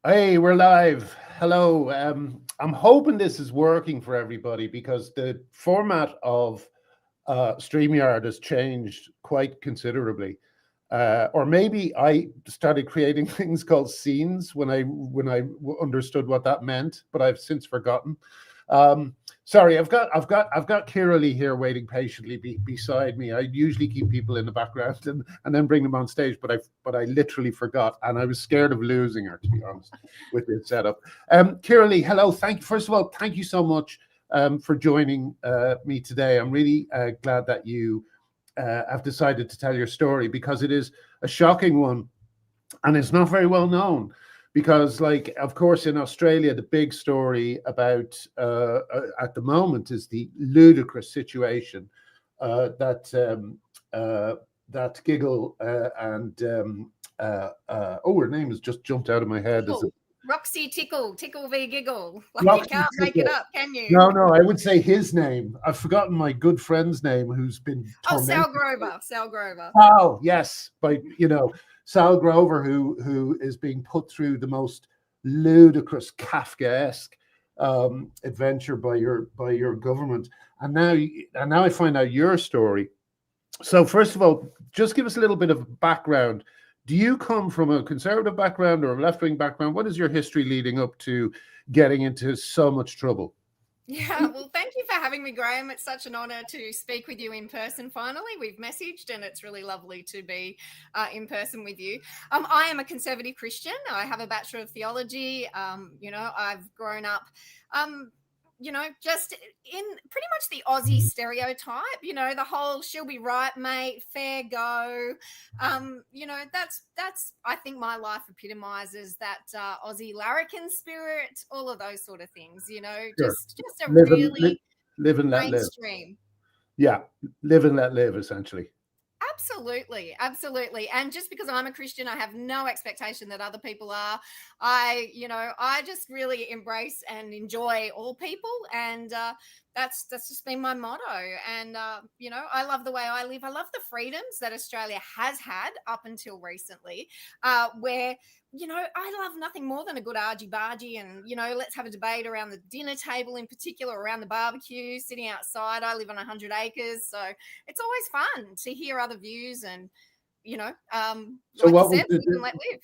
Hey, we're live. Hello. I'm hoping this is working for everybody because the format of StreamYard has changed quite considerably. Or maybe I started creating things called scenes when I understood what that meant, but I've since forgotten. Um, Sorry, I've got Kirralie here waiting patiently beside me. I usually keep people in the background and then bring them on stage, but I literally forgot, and I was scared of losing her, to be honest, with this setup. Kirralie, hello. First of all, thank you so much for joining me today. I'm really glad that you have decided to tell your story because it is a shocking one and it's not very well known. Because, like, of course, in Australia, the big story about at the moment is the ludicrous situation that Giggle and oh, her name has just jumped out of my head. Tickle. Roxy Tickle v Giggle. Like, Roxy you can't make it up, can you? No, I would say his name. I've forgotten my good friend's name, who's been tormented. Sal Grover. Oh, yes, by Sal Grover, who is being put through the most ludicrous Kafkaesque adventure by your government, and now I find out your story. So first of all, just give us a little bit of background. Do you come from a conservative background or a left-wing background? What is your history leading up to getting into so much trouble? Yeah, well, thank you for having me, Graham. It's such an honour to speak with you in person. Finally, we've messaged, and it's really lovely to be in person with you. I am a conservative Christian. I have a Bachelor of Theology. I've grown up, just in pretty much the Aussie stereotype. The whole "she'll be right, mate," fair go. That's I think my life epitomizes that Aussie larrikin spirit, all of those sort of things. Sure. Just a really live and let mainstream. Live. Yeah, live and let live, essentially. Absolutely. And just because I'm a Christian, I have no expectation that other people are. I just really embrace and enjoy all people, and that's just been my motto. And I love the way I live. I love the freedoms that Australia has had up until recently, where I love nothing more than a good argy-bargy and, let's have a debate around the dinner table, in particular around the barbecue, sitting outside. I live on 100 acres, so it's always fun to hear other views and, so like you said, live and let live.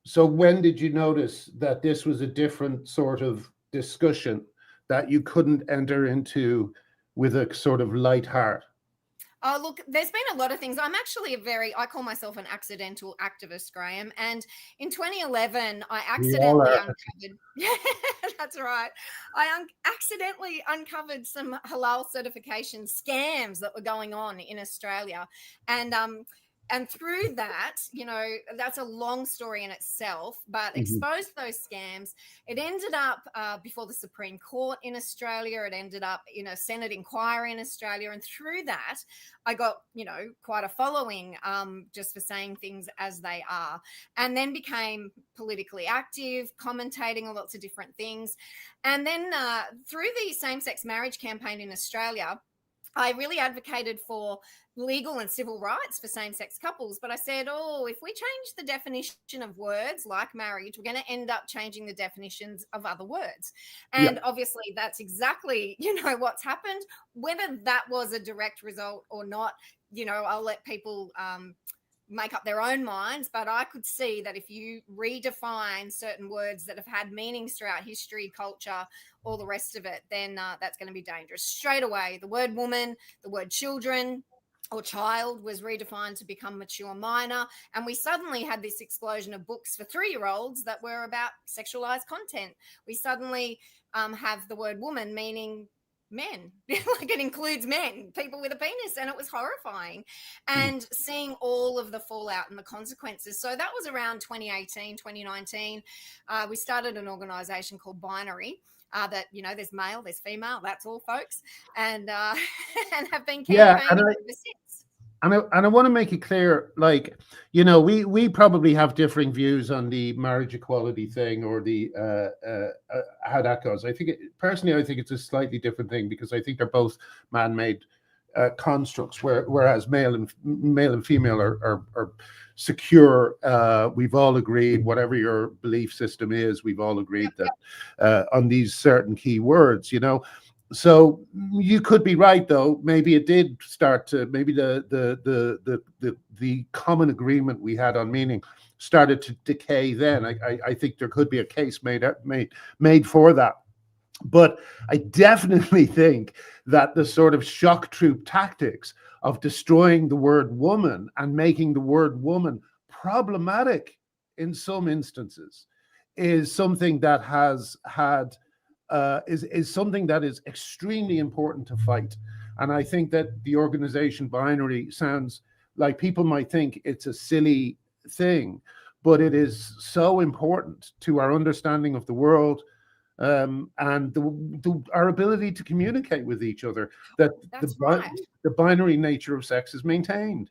So when did you notice that this was a different sort of discussion that you couldn't enter into with a sort of light heart? Oh, look, there's been a lot of things. I'm actually I call myself an accidental activist, Graham. And in 2011, I accidentally uncovered, that's right. I accidentally uncovered some halal certification scams that were going on in Australia. And through that, that's a long story in itself, but exposed those scams. It ended up before the Supreme Court in Australia. It ended up in a Senate inquiry in Australia. And through that, I got, quite a following just for saying things as they are, and then became politically active, commentating on lots of different things. And then through the same-sex marriage campaign in Australia, I really advocated for legal and civil rights for same-sex couples. But I said, if we change the definition of words like marriage, we're going to end up changing the definitions of other words. And obviously that's exactly, what's happened. Whether that was a direct result or not, I'll let people make up their own minds, but I could see that if you redefine certain words that have had meanings throughout history, culture, all the rest of it, then that's going to be dangerous. Straight away, the word woman, the word children or child was redefined to become mature minor, and we suddenly had this explosion of books for 3-year-olds that were about sexualized content. We suddenly have the word woman meaning men, like it includes men, people with a penis, and it was horrifying. And seeing all of the fallout and the consequences. So that was around 2018, 2019. We started an organization called Binary, that there's male, there's female, that's all, folks, and and have been campaigning ever since. And I want to make it clear, like, we probably have differing views on the marriage equality thing or the how that goes. I think it's a slightly different thing because I think they're both man-made constructs, whereas male and female are secure. We've all agreed, whatever your belief system is, we've all agreed that on these certain key words, you know. So you could be right, though. Maybe it did start to, maybe the common agreement we had on meaning started to decay then. I think there could be a case made for that. But I definitely think that the sort of shock troop tactics of destroying the word woman and making the word woman problematic in some instances is something that has had is something that is extremely important to fight. And I think that the organization binary sounds like people might think it's a silly thing, but it is so important to our understanding of the world, and our ability to communicate with each other, that the binary nature of sex is maintained.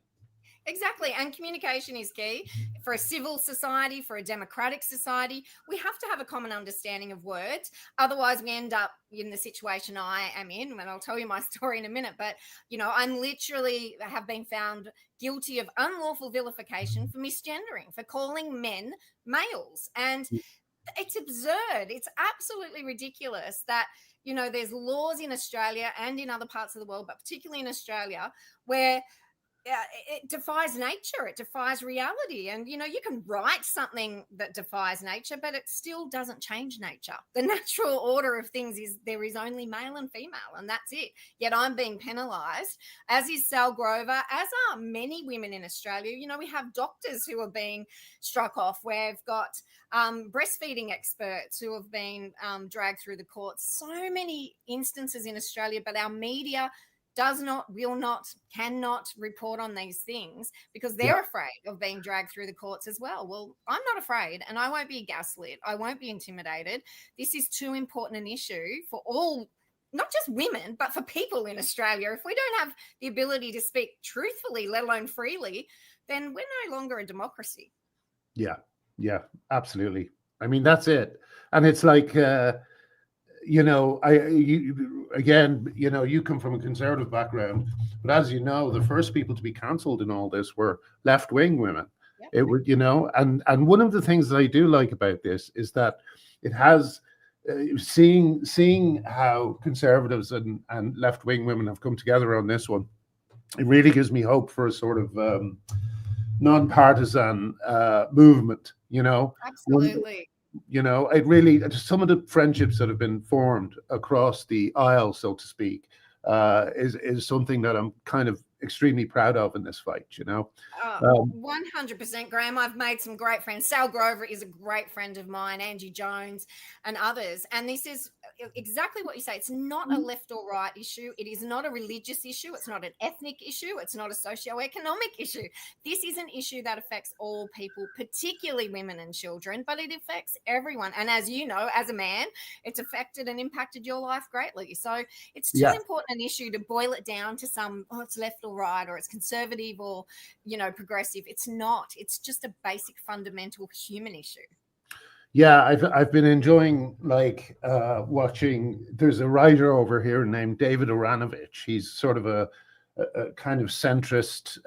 Exactly. And communication is key for a civil society, for a democratic society. We have to have a common understanding of words. Otherwise, we end up in the situation I am in, and I'll tell you my story in a minute. But, you know, I'm literally have been found guilty of unlawful vilification for misgendering, for calling men males. And it's absurd. It's absolutely ridiculous that, you know, there's laws in Australia and in other parts of the world, but particularly in Australia, where it defies nature, it defies reality. And, you know, you can write something that defies nature, but it still doesn't change nature. The natural order of things is there is only male and female, and that's it. Yet I'm being penalised, as is Sal Grover, as are many women in Australia. You know, we have doctors who are being struck off. We've got breastfeeding experts who have been dragged through the courts. So many instances in Australia, but our media does not, will not, cannot report on these things because they're afraid of being dragged through the courts as well. Well, I'm not afraid, and I won't be gaslit. I won't be intimidated. This is too important an issue for all, not just women, but for people in Australia. If we don't have the ability to speak truthfully, let alone freely, then we're no longer a democracy. Yeah, absolutely. I mean, that's it. And it's like, you know, again, you know, you come from a conservative background, but as you know, the first people to be cancelled in all this were left-wing women. It would, you know, and one of the things that I do like about this is that it has seeing how conservatives and left-wing women have come together on this one. It really gives me hope for a sort of non-partisan movement, you know. Absolutely. You know, it really, some of the friendships that have been formed across the aisle, so to speak, is something that I'm kind of extremely proud of in this fight, you know. 100%, Graham. I've made some great friends. Sal Grover is a great friend of mine, Angie Jones and others. And this is exactly what you say. It's not a left or right issue. It is not a religious issue. It's not an ethnic issue. It's not a socioeconomic issue. This is an issue that affects all people, particularly women and children, but it affects everyone. And as you know, as a man, it's affected and impacted your life greatly. So it's too important an issue to boil it down to some, oh, it's left or right, or it's conservative or, you know, progressive. It's not. It's just a basic fundamental human issue. Yeah, I've been enjoying like watching. There's a writer over here named David Aranovich. He's sort of a kind of centrist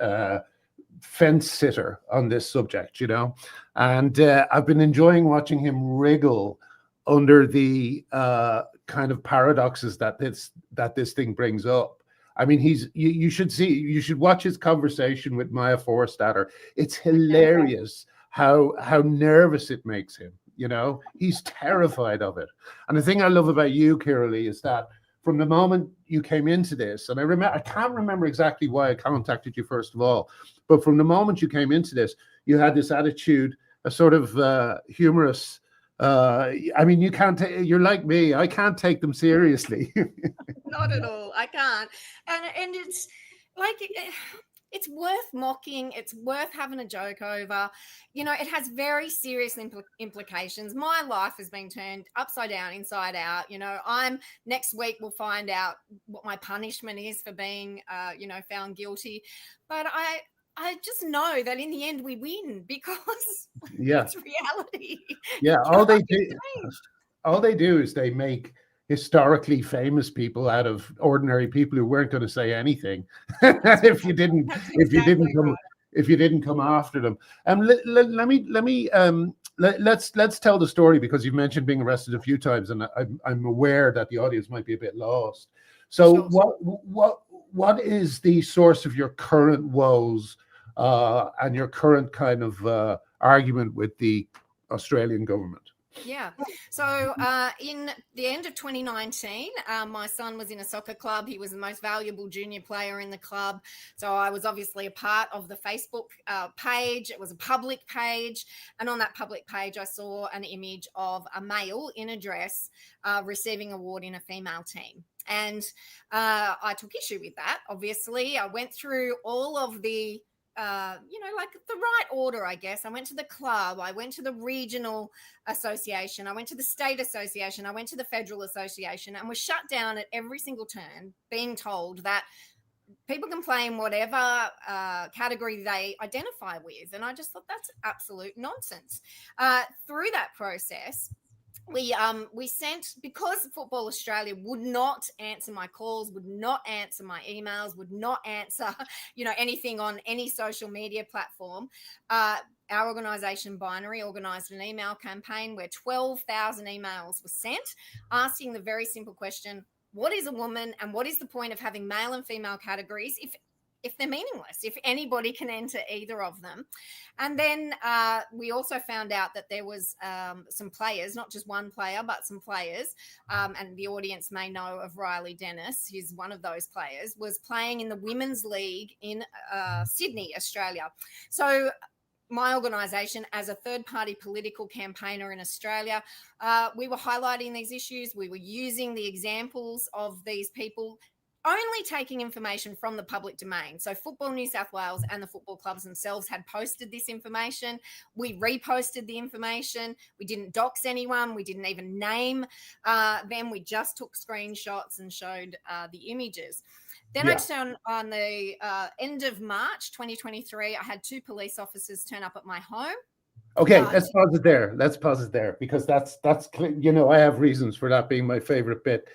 fence sitter on this subject, you know, and I've been enjoying watching him wriggle under the kind of paradoxes that this thing brings up. I mean, you should watch his conversation with Maya Forstater. It's hilarious how nervous it makes him. You know, he's terrified of it. And the thing I love about you, Kirralie, is that from the moment you came into this, and I can't remember exactly why I contacted you first of all, but from the moment you came into this, you had this attitude, a sort of humorous. I mean, you're like me. I can't take them seriously. Not at all. I can't. And it's like, it's worth mocking. It's worth having a joke over. You know, it has very serious implications. My life has been turned upside down, inside out. You know, next week we'll find out what my punishment is for being, you know, found guilty. But I just know that in the end we win because it's reality. Yeah, all they do is they make historically famous people out of ordinary people who weren't going to say anything. if you didn't if you didn't come after them. Let's tell the story, because you've mentioned being arrested a few times, and I'm aware that the audience might be a bit lost. So what is the source of your current woes and your current kind of argument with the Australian government? Yeah. So in the end of 2019, my son was in a soccer club. He was the most valuable junior player in the club. So I was obviously a part of the Facebook page. It was a public page. And on that public page, I saw an image of a male in a dress receiving an award in a female team. And I took issue with that, obviously. I went through all of the like the right order, I guess. I went to the club, I went to the regional association, I went to the state association, I went to the federal association, and was shut down at every single turn, being told that people can play in whatever category they identify with. And I just thought that's absolute nonsense. Through that process, we sent, because Football Australia would not answer my calls, would not answer my emails, would not answer, anything on any social media platform. Our organisation, Binary, organised an email campaign where 12,000 emails were sent asking the very simple question: what is a woman, and what is the point of having male and female categories if they're meaningless, if anybody can enter either of them? And then we also found out that there was some players, not just one player, but some players, and the audience may know of Riley Dennis, who's one of those players, was playing in the Women's League in Sydney, Australia. So my organisation, as a third-party political campaigner in Australia, we were highlighting these issues. We were using the examples of these people, only taking information from the public domain. So Football New South Wales and the football clubs themselves had posted this information. We reposted the information. We didn't dox anyone. We didn't even name them. We just took screenshots and showed the images. Then on the end of March 2023, I had 2 police officers turn up at my home. Okay, let's pause it there, because that's I have reasons for that being my favorite bit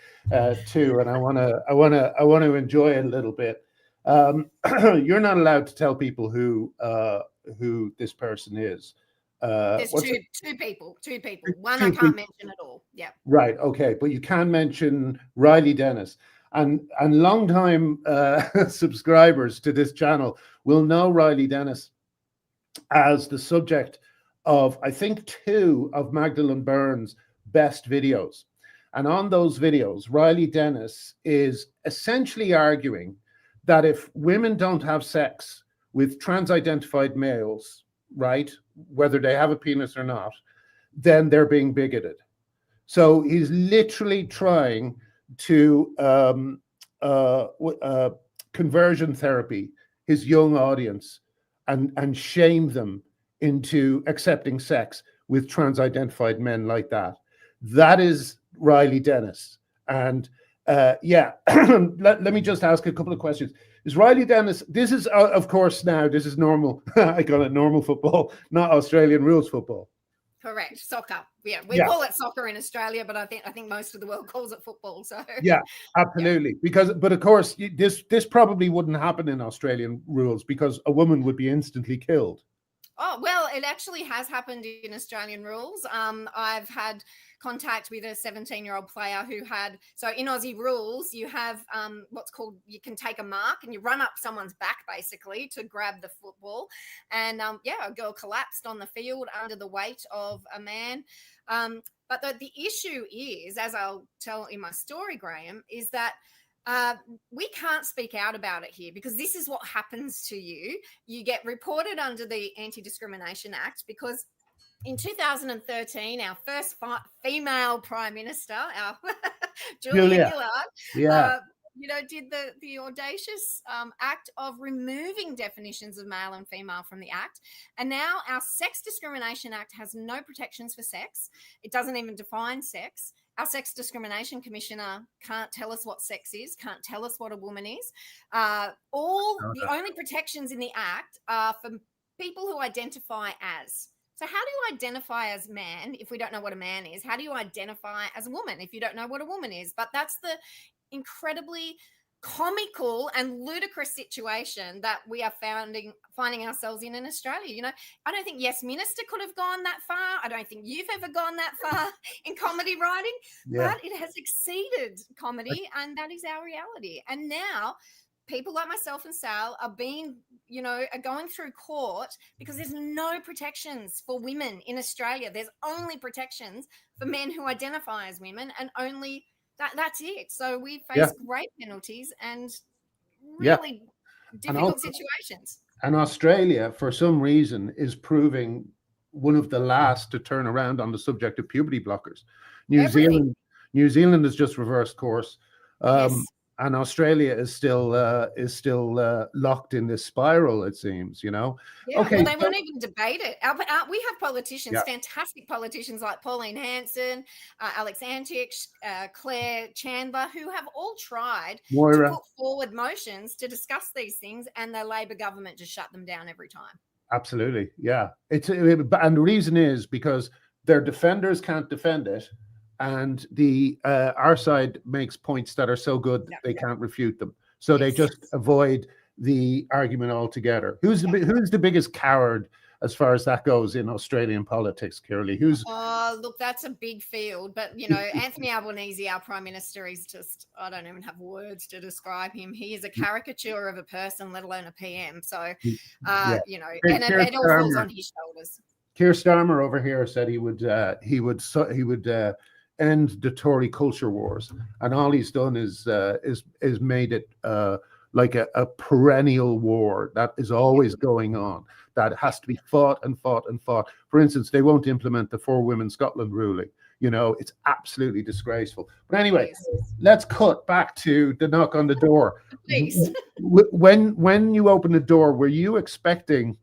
too, and I want to enjoy it a little bit. You're not allowed to tell people who this person is. There's two people. One I can't mention at all. Yeah. Right. Okay, but you can mention Riley Dennis. And long-time subscribers to this channel will know Riley Dennis as the subject of, I think, 2 of Magdalene Byrne's best videos. And on those videos, Riley Dennis is essentially arguing that if women don't have sex with trans-identified males, right, whether they have a penis or not, then they're being bigoted. So he's literally trying to conversion therapy his young audience and shame them into accepting sex with trans-identified men like that. That is Riley Dennis. And let me just ask a couple of questions. Is Riley Dennis, this is, of course, now, this is normal, I call it normal football, not Australian rules football. Correct. Soccer. Yeah, we call it soccer in Australia, but I think most of the world calls it football. So yeah, absolutely. But of course, this probably wouldn't happen in Australian rules, because a woman would be instantly killed. Oh, well, it actually has happened in Australian rules. I've had contact with a 17-year-old player who had, so in Aussie rules, you have what's called, you can take a mark and you run up someone's back basically to grab the football. And a girl collapsed on the field under the weight of a man. But the issue is, as I'll tell in my story, Graham, is that we can't speak out about it here, because this is what happens to you. You get reported under the Anti-Discrimination Act, because in 2013, our first female Prime Minister, our Julia Gillard, did the audacious act of removing definitions of male and female from the act. And now our Sex Discrimination Act has no protections for sex. It doesn't even define sex. Our Sex Discrimination Commissioner can't tell us what sex is, can't tell us what a woman is. The only protections in the Act are for people who identify as. So how do you identify as man if we don't know what a man is? How do you identify as a woman if you don't know what a woman is? But that's the incredibly comical and ludicrous situation that we are finding ourselves in Australia. You know, I don't think Yes Minister could have gone that far. I don't think you've ever gone that far in comedy writing, but it has exceeded comedy, and that is our reality. And now people like myself and Sal are being, are going through court because there's no protections for women in Australia. There's only protections for men who identify as women, and only that's it. So we face great penalties and really difficult situations. And Australia, for some reason, is proving one of the last to turn around on the subject of puberty blockers. New Zealand has just reversed course. And Australia is still locked in this spiral, it seems, Yeah, Okay, well, they won't even debate it. We have politicians, fantastic politicians like Pauline Hanson, Alex Antich, Claire Chandler, who have all tried to put forward motions to discuss these things, and the Labor government just shut them down every time. Absolutely, yeah. And the reason is because their defenders can't defend it, and our side makes points that are so good they can't refute them. So they just avoid the argument altogether. Who's the biggest coward as far as that goes in Australian politics, Kirralie? Oh, look, that's a big field. But, Anthony Albanese, our Prime Minister, is just, I don't even have words to describe him. He is a caricature of a person, let alone a PM. So, and it all falls on his shoulders. Keir Starmer over here said he would end the Tory culture wars, and all he's done is made it like a perennial war that is always going on, that has to be fought and fought and fought. For instance, they won't implement the 4 Women Scotland ruling. It's absolutely disgraceful. But anyway, let's cut back to the knock on the door. Please. When you opened the door, were you expecting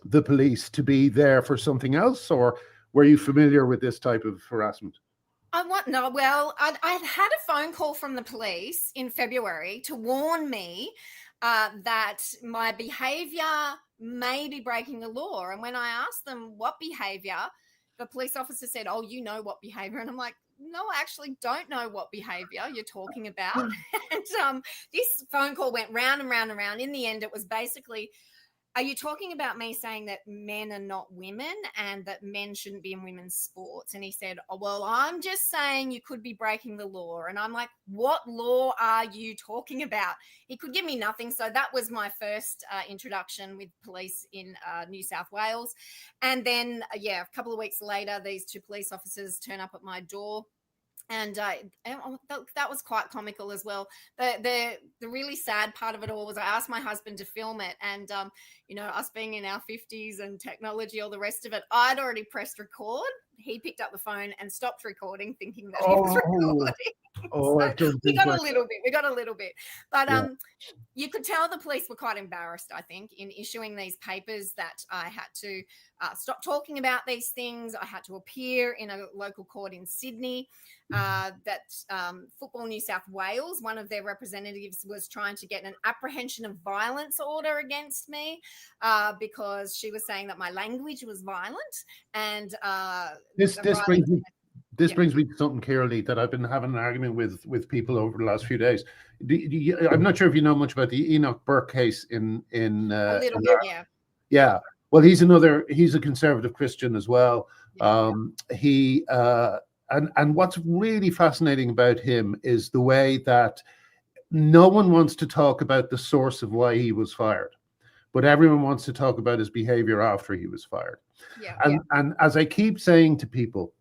the police to be there for something else, or were you familiar with this type of harassment? I'd had a phone call from the police in February to warn me that my behavior may be breaking the law. And when I asked them what behavior, the police officer said, "Oh, you know what behavior?" And I'm like, "No, I actually don't know what behavior you're talking about." And this phone call went round and round and round. In the end, it was basically, "Are you talking about me saying that men are not women and that men shouldn't be in women's sports?" And he said, "Oh, well, I'm just saying you could be breaking the law." And I'm like, "What law are you talking about?" He could give me nothing. So that was my first introduction with police in New South Wales. And then, a couple of weeks later, these 2 police officers turn up at my door. And that was quite comical as well. The really sad part of it all was I asked my husband to film it, and us being in our 50s and technology, all the rest of it, I'd already pressed record. He picked up the phone and stopped recording, thinking that he was recording. So we got a little bit. But you could tell the police were quite embarrassed, I think, in issuing these papers, that I had to stop talking about these things. I had to appear in a local court in Sydney. That Football New South Wales, one of their representatives, was trying to get an apprehension of violence order against me because she was saying that my language was violent. And this brings me to something, Kirralie, that I've been having an argument with people over the last few days. I'm not sure if you know much about the Enoch Burke case in a little bit, yeah. Well, he's a conservative Christian as well. And what's really fascinating about him is the way that no one wants to talk about the source of why he was fired, but everyone wants to talk about his behavior after he was fired. And as I keep saying to people,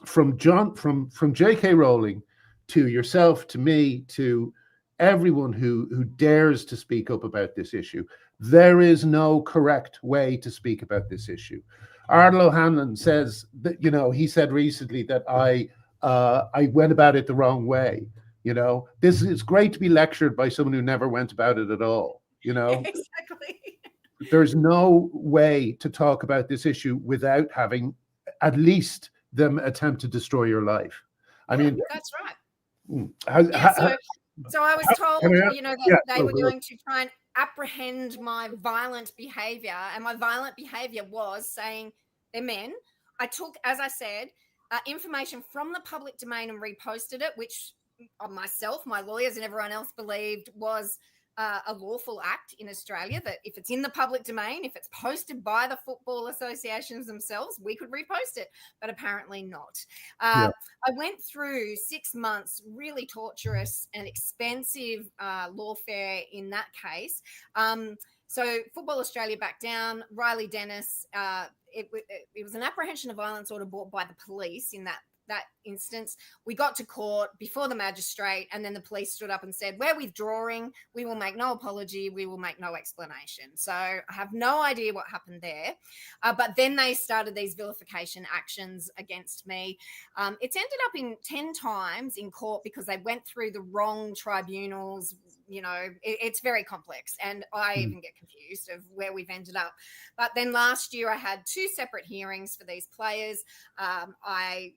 from J.K. Rowling to yourself, to me, to everyone who dares to speak up about this issue, there is no correct way to speak about this issue. Ardal O'Hanlon says that, he said recently that I went about it the wrong way. This is great to be lectured by someone who never went about it at all. Exactly. There's no way to talk about this issue without having at least them attempt to destroy your life. I mean, that's right. So I was told, that they were going to try and apprehend my violent behavior, and my violent behavior was saying they're men. I took, as I said, information from the public domain and reposted it, which myself, my lawyers, and everyone else believed was a lawful act in Australia, that if it's in the public domain, if it's posted by the football associations themselves, we could repost it, but apparently not. I went through 6 months, really torturous and expensive lawfare in that case. So Football Australia backed down. Riley Dennis, it was an apprehension of violence order brought by the police in that instance. We got to court before the magistrate, and then the police stood up and said, we're withdrawing. We will make no apology. We will make no explanation. So I have no idea what happened there. But then they started these vilification actions against me. It's ended up in 10 times in court because they went through the wrong tribunals. You know, it's very complex, and I even get confused of where we've ended up. But then last year I had 2 separate hearings for these players. I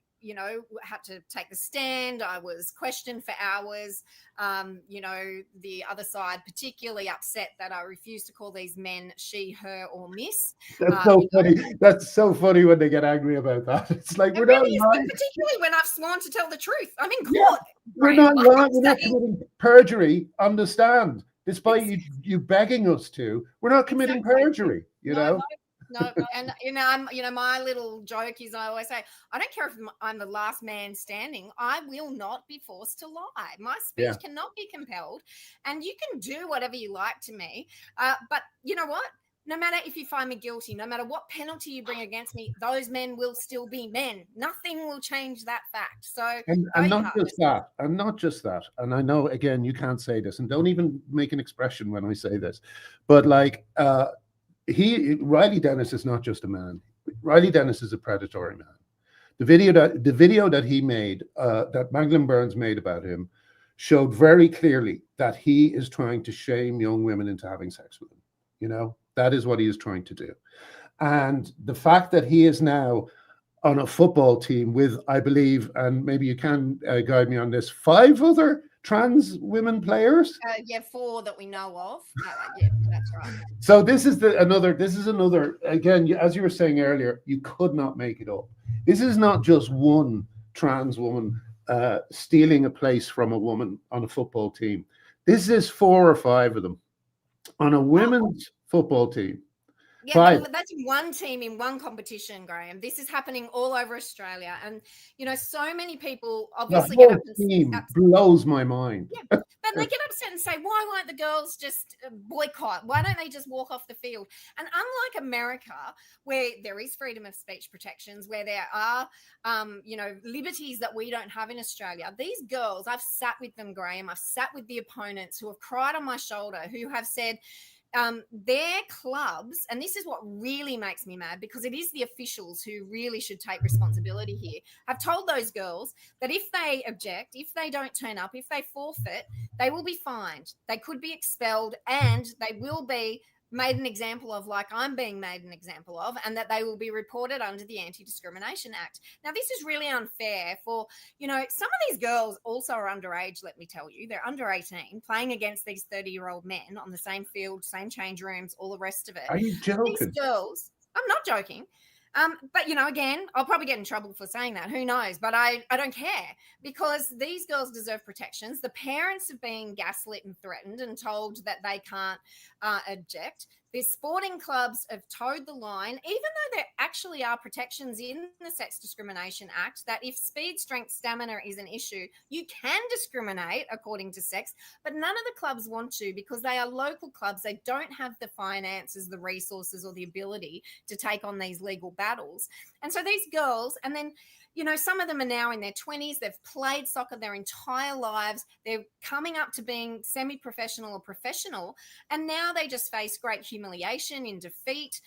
had to take the stand. I was questioned for hours. The other side particularly upset that I refused to call these men she, her, or miss. That's so funny. That's so funny when they get angry about that. It's like, we're really not lying. Particularly when I've sworn to tell the truth. I'm in court. We're not lying. We're not committing perjury on the stand, despite you begging us to. We're not committing perjury. No, and my little joke is I always say, I don't care if I'm the last man standing, I will not be forced to lie. My speech cannot be compelled, and you can do whatever you like to me. But you know what? No matter if you find me guilty, no matter what penalty you bring against me, those men will still be men. Nothing will change that fact. So, and not just that. And I know, again, you can't say this, and don't even make an expression when I say this, but like, Riley Dennis is not just a man. Riley Dennis is a predatory man. The video that he made, that Magdalene Burns made about him, showed very clearly that he is trying to shame young women into having sex with him. That is what he is trying to do. And the fact that he is now on a football team with, I believe, and maybe you can guide me on this, 5 other trans women players? 4 that we know of. Yeah, that's right. So this is another, again, as you were saying earlier, you could not make it up. This is not just one trans woman stealing a place from a woman on a football team. This is 4 or 5 of them on a women's football team. Yeah, that's one team in one competition, Graham. This is happening all over Australia. And, so many people obviously get upset. Blows my mind. Yeah, but they get upset and say, why won't the girls just boycott? Why don't they just walk off the field? And unlike America, where there is freedom of speech protections, where there are, liberties that we don't have in Australia, these girls, I've sat with them, Graham. I've sat with the opponents who have cried on my shoulder, who have said, their clubs, and this is what really makes me mad, because it is the officials who really should take responsibility here, have told those girls that if they object, if they don't turn up, if they forfeit, they will be fined, they could be expelled, and they will be made an example of, like I'm being made an example of, and that they will be reported under the Anti-Discrimination Act. Now, this is really unfair for, some of these girls also are underage, let me tell you. They're under 18, playing against these 30-year-old men on the same field, same change rooms, all the rest of it. Are you joking? These girls, I'm not joking. But, again, I'll probably get in trouble for saying that. Who knows? But I don't care, because these girls deserve protections. The parents are being gaslit and threatened and told that they can't object. The sporting clubs have towed the line, even though there actually are protections in the Sex Discrimination Act that if speed, strength, stamina is an issue, you can discriminate according to sex, but none of the clubs want to, because they are local clubs. They don't have the finances, the resources, or the ability to take on these legal battles. And so these girls, and then some of them are now in their 20s. They've played soccer their entire lives. They're coming up to being semi-professional or professional. And now they just face great humiliation in defeat.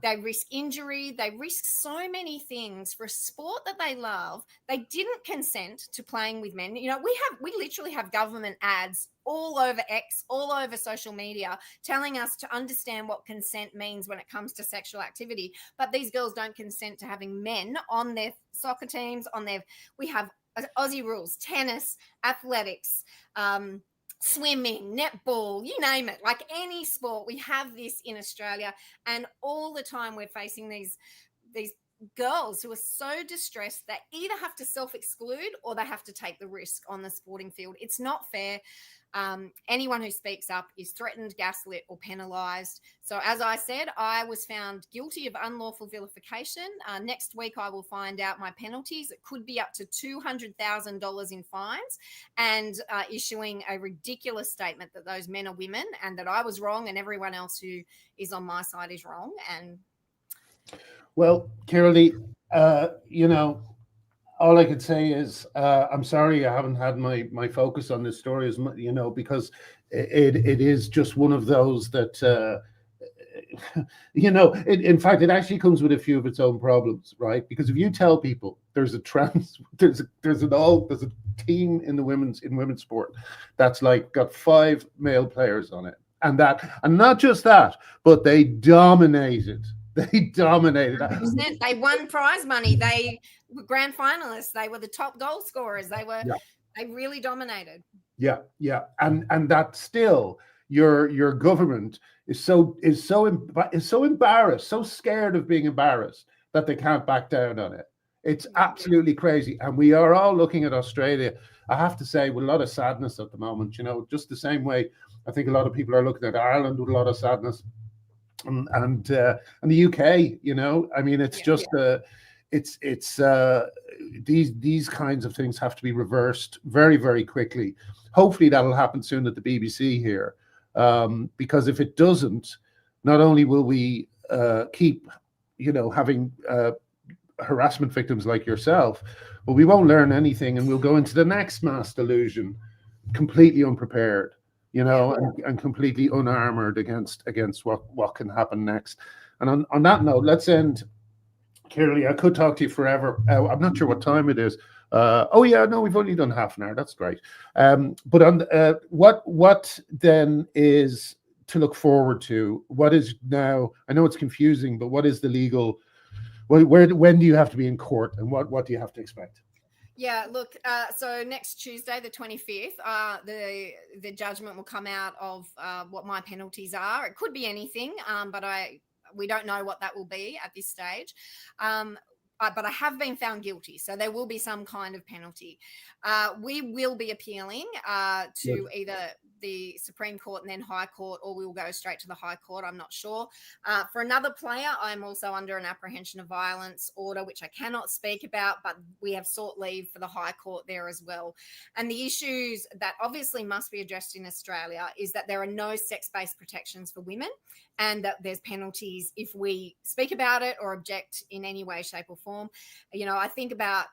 They risk injury. They risk so many things for a sport that they love. They didn't consent to playing with men. We literally have government ads all over X, all over social media, telling us to understand what consent means when it comes to sexual activity. But these girls don't consent to having men on their soccer teams. We have Aussie rules, tennis, athletics, swimming, netball, you name it, like any sport. We have this in Australia, and all the time we're facing these girls who are so distressed that either have to self-exclude or they have to take the risk on the sporting field. It's not fair. Anyone who speaks up is threatened, gaslit, or penalised. So, as I said, I was found guilty of unlawful vilification. Next week, I will find out my penalties. It could be up to $200,000 in fines, and issuing a ridiculous statement that those men are women and that I was wrong and everyone else who is on my side is wrong. And well, Kirralie, all I could say is I'm sorry I haven't had my focus on this story as much, because it is just one of those that in fact, it actually comes with a few of its own problems, right? Because if you tell people there's a team in women's sport that's like got 5 male players on it, and not just that, but they dominated. They dominated. They won prize money. They were grand finalists. They were the top goal scorers. They really dominated. Yeah. And that still your government is so embarrassed, so scared of being embarrassed that they can't back down on it. It's absolutely crazy. And we are all looking at Australia, I have to say, with a lot of sadness at the moment, just the same way I think a lot of people are looking at Ireland with a lot of sadness. And the UK, I mean, it's just these kinds of things have to be reversed very, very quickly. Hopefully that'll happen soon at the BBC here, because if it doesn't, not only will we keep having harassment victims like yourself, but we won't learn anything, and we'll go into the next mass delusion completely unprepared. And completely unarmored against what can happen next. And on that note, let's end. Kirralie, I could talk to you forever. I'm not sure what time it is. We've only done half an hour. That's great. But on what then is to look forward to? What is now? I know it's confusing, but what is the legal? When do you have to be in court, and what do you have to expect? Yeah, look, so next Tuesday, the 25th, the judgment will come out of what my penalties are. It could be anything, but we don't know what that will be at this stage. But I have been found guilty, so there will be some kind of penalty. We will be appealing to either the Supreme Court and then High Court, or we will go straight to the High Court. I'm not sure. For another player, I'm also under an apprehension of violence order, which I cannot speak about, but we have sought leave for the High Court there as well. And the issues that obviously must be addressed in Australia is that there are no sex-based protections for women, and that there's penalties if we speak about it or object in any way, shape or form. I think about,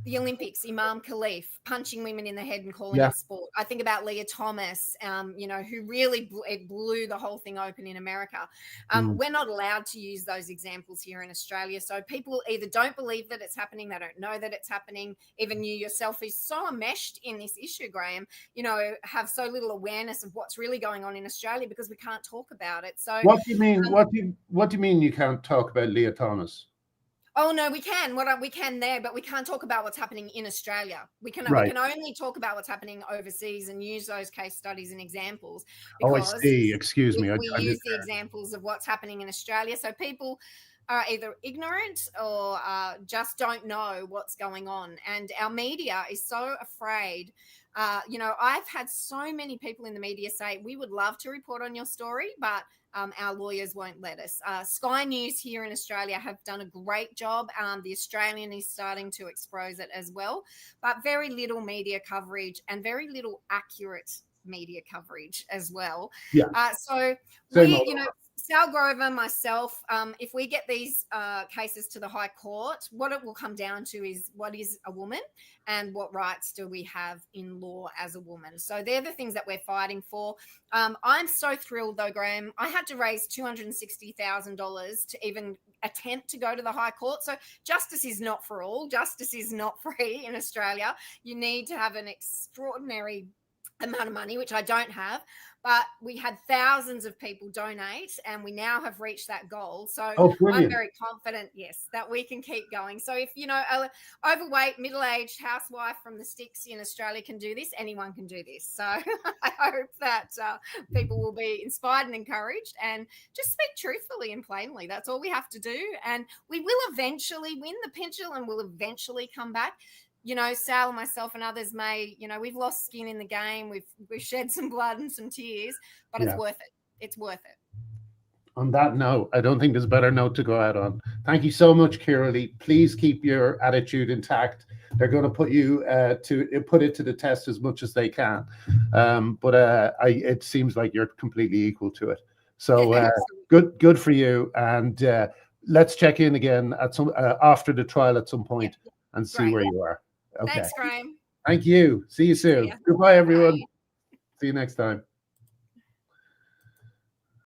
the Olympics, Imam Khalif punching women in the head and calling it sport. I think about Leah Thomas, who really blew the whole thing open in America. We're not allowed to use those examples here in Australia. So people either don't believe that it's happening, they don't know that it's happening. Even you yourself, who's so enmeshed in this issue, Graham, have so little awareness of what's really going on in Australia because we can't talk about it. So what do you mean? What do you mean you can't talk about Leah Thomas? Oh no, we can. We can there, but we can't talk about what's happening in Australia. We can only talk about what's happening overseas and use those case studies and examples. I see. Excuse me. We use the examples of what's happening in Australia, so people are either ignorant or just don't know what's going on. And our media is so afraid. I've had so many people in the media say, we would love to report on your story, but our lawyers won't let us. Sky News here in Australia have done a great job. The Australian is starting to expose it as well, but very little media coverage and very little accurate media coverage as well. Yeah. Sal Grover, myself, if we get these cases to the High Court, what it will come down to is what is a woman and what rights do we have in law as a woman. So they're the things that we're fighting for. I'm so thrilled, though, Graham. I had to raise $260,000 to even attempt to go to the High Court. So justice is not for all. Justice is not free in Australia. You need to have an extraordinary amount of money, which I don't have. but we had thousands of people donate, and we now have reached that goal. So I'm very confident, yes, that we can keep going. So if, you know, a overweight, middle-aged housewife from the sticks in Australia can do this, anyone can do this. So I hope that people will be inspired and encouraged, and just speak truthfully and plainly. That's all we have to do. And we will eventually win. The pendulum will eventually come back. You know, Sal, myself, and others may, you know, we've lost skin in the game. We've shed some blood and some tears, but it's worth it. It's worth it. On that note, I don't think there's a better note to go out on. Thank you so much, Kirralie. Please keep your attitude intact. They're going to put you put it to the test as much as they can. But it seems like you're completely equal to it. So good for you. And let's check in again at some after the trial at some point and see where you are. Okay. Thanks, Graham. Thank you. See you soon. Goodbye, everyone. Bye. See you next time.